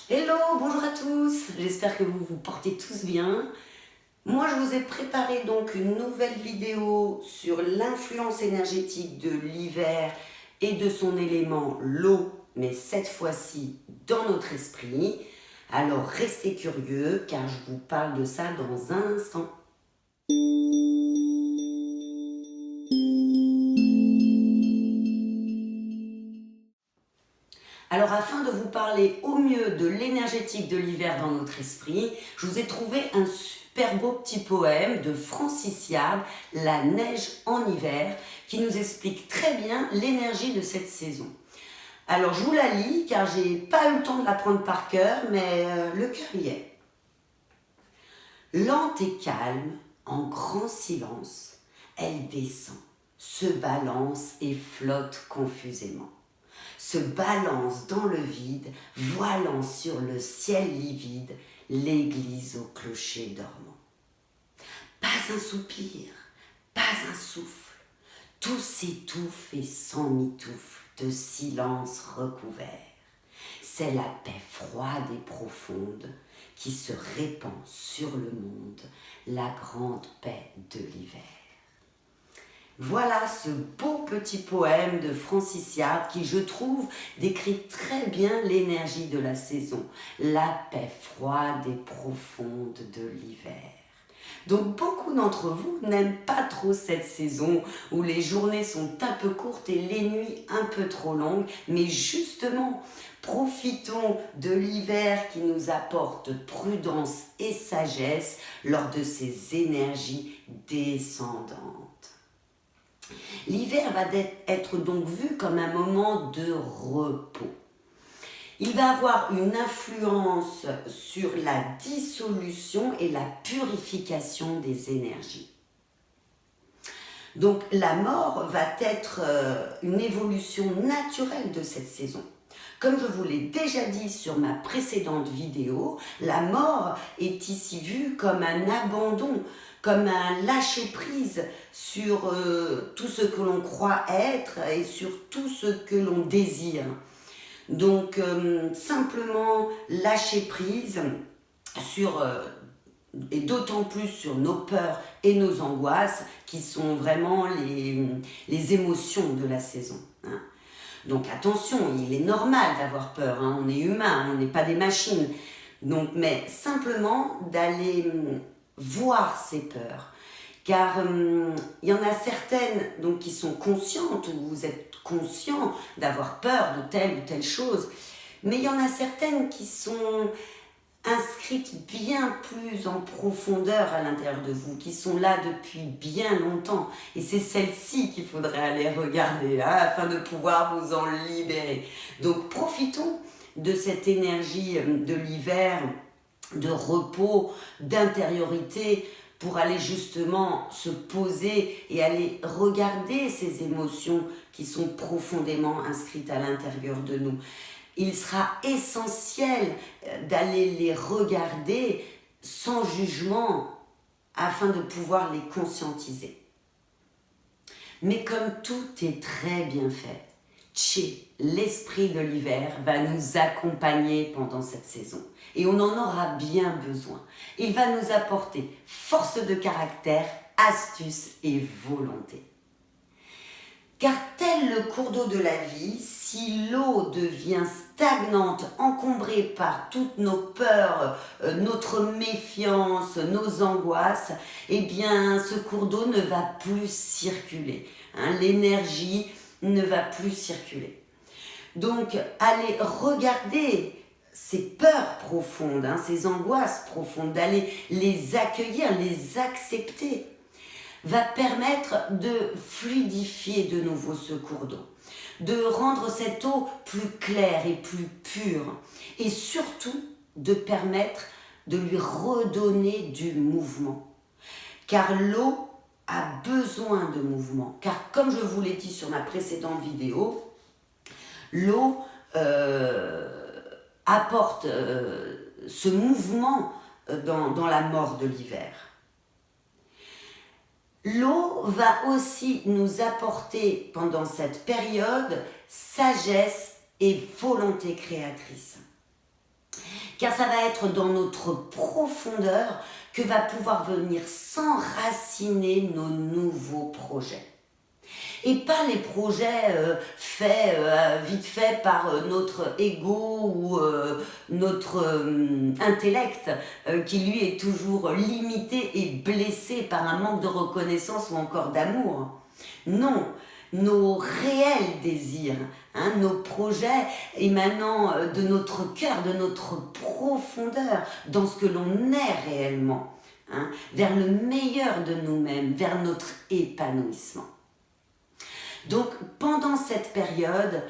Hello, bonjour à tous, j'espère que vous vous portez tous bien. Moi, je vous ai préparé donc une nouvelle vidéo sur l'influence énergétique de l'hiver et de son élément, l'eau, mais cette fois-ci dans notre esprit. Alors restez curieux car je vous parle de ça dans un instant. Alors afin de vous parler au mieux de l'énergétique de l'hiver dans notre esprit, je vous ai trouvé un super beau petit poème de Francis Yarde, La neige en hiver, qui nous explique très bien l'énergie de cette saison. Alors je vous la lis car j'ai pas eu le temps de l'apprendre par cœur, mais le cœur y est. Lente et calme, en grand silence, elle descend, se balance et flotte confusément. Se balance dans le vide, voilant sur le ciel livide l'église au clocher dormant. Pas un soupir, pas un souffle, tout s'étouffe et s'emmitoufle de silence recouvert. C'est la paix froide et profonde qui se répand sur le monde, la grande paix de l'hiver. Voilà ce beau petit poème de Francis Yarde qui, je trouve, décrit très bien l'énergie de la saison, la paix froide et profonde de l'hiver. Donc beaucoup d'entre vous n'aiment pas trop cette saison où les journées sont un peu courtes et les nuits un peu trop longues, mais justement, profitons de l'hiver qui nous apporte prudence et sagesse lors de ces énergies descendantes. L'hiver va être donc vu comme un moment de repos. Il va avoir une influence sur la dissolution et la purification des énergies. Donc la mort va être une évolution naturelle de cette saison. Comme je vous l'ai déjà dit sur ma précédente vidéo, la mort est ici vue comme un abandon, comme un lâcher-prise sur tout ce que l'on croit être et sur tout ce que l'on désire. Donc simplement lâcher prise sur, et d'autant plus sur nos peurs et nos angoisses qui sont vraiment les émotions de la saison. Hein. Donc attention, il est normal d'avoir peur, hein, on est humain, on n'est pas des machines. Donc, mais simplement d'aller voir ces peurs. Car il y en a certaines donc, qui sont conscientes, ou vous êtes conscient d'avoir peur de telle ou telle chose, mais il y en a certaines qui sont inscrites bien plus en profondeur à l'intérieur de vous, qui sont là depuis bien longtemps. Et c'est celles-ci qu'il faudrait aller regarder hein, afin de pouvoir vous en libérer. Donc profitons de cette énergie de l'hiver, de repos, d'intériorité, pour aller justement se poser et aller regarder ces émotions qui sont profondément inscrites à l'intérieur de nous. Il sera essentiel d'aller les regarder sans jugement afin de pouvoir les conscientiser. Mais comme tout est très bien fait, Tché, l'esprit de l'hiver, va nous accompagner pendant cette saison. Et on en aura bien besoin. Il va nous apporter force de caractère, astuce et volonté. Car tel le cours d'eau de la vie, si l'eau devient stagnante, encombrée par toutes nos peurs, notre méfiance, nos angoisses, eh bien ce cours d'eau ne va plus circuler. Hein, l'énergie ne va plus circuler. Donc allez regarder ces peurs profondes, hein, ces angoisses profondes, d'aller les accueillir, les accepter, va permettre de fluidifier de nouveau ce cours d'eau, de rendre cette eau plus claire et plus pure, et surtout de permettre de lui redonner du mouvement. Car l'eau a besoin de mouvement, car comme je vous l'ai dit sur ma précédente vidéo, l'eau apporte ce mouvement dans la mort de l'hiver. L'eau va aussi nous apporter pendant cette période sagesse et volonté créatrice. Car ça va être dans notre profondeur que va pouvoir venir s'enraciner nos nouveaux projets. Et pas les projets faits vite fait par notre ego ou notre intellect qui lui est toujours limité et blessé par un manque de reconnaissance ou encore d'amour. Non, nos réels désirs, nos projets émanant de notre cœur, de notre profondeur, dans ce que l'on est réellement, vers le meilleur de nous-mêmes, vers notre épanouissement. Donc, pendant cette période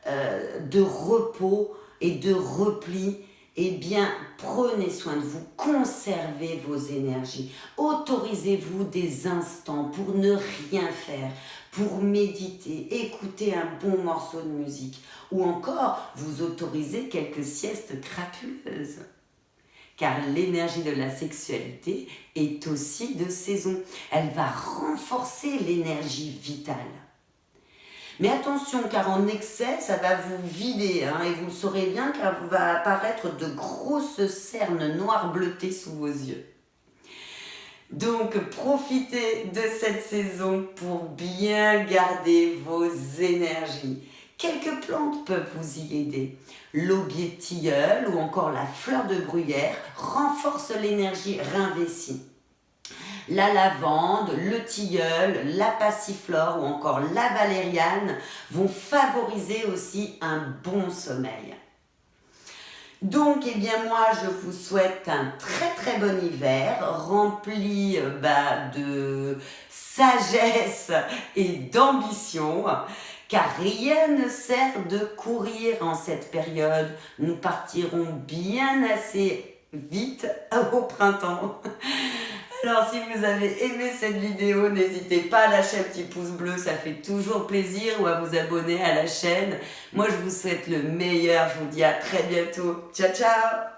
de repos et de repli, eh bien, prenez soin de vous, conservez vos énergies, autorisez-vous des instants pour ne rien faire, pour méditer, écouter un bon morceau de musique, ou encore vous autoriser quelques siestes crapuleuses. Car l'énergie de la sexualité est aussi de saison. Elle va renforcer l'énergie vitale. Mais attention, car en excès, ça va vous vider, et vous le saurez bien, car vous va apparaître de grosses cernes noires bleutées sous vos yeux. Donc, profitez de cette saison pour bien garder vos énergies. Quelques plantes peuvent vous y aider. L'aubier tilleul ou encore la fleur de bruyère renforcent l'énergie réinvestie. La lavande, le tilleul, la passiflore ou encore la valériane vont favoriser aussi un bon sommeil. Donc, eh bien moi, je vous souhaite un très bon hiver rempli de sagesse et d'ambition, car rien ne sert de courir en cette période. Nous partirons bien assez vite au printemps. Alors si vous avez aimé cette vidéo, n'hésitez pas à lâcher un petit pouce bleu, ça fait toujours plaisir, ou à vous abonner à la chaîne. Moi je vous souhaite le meilleur, je vous dis à très bientôt. Ciao ciao!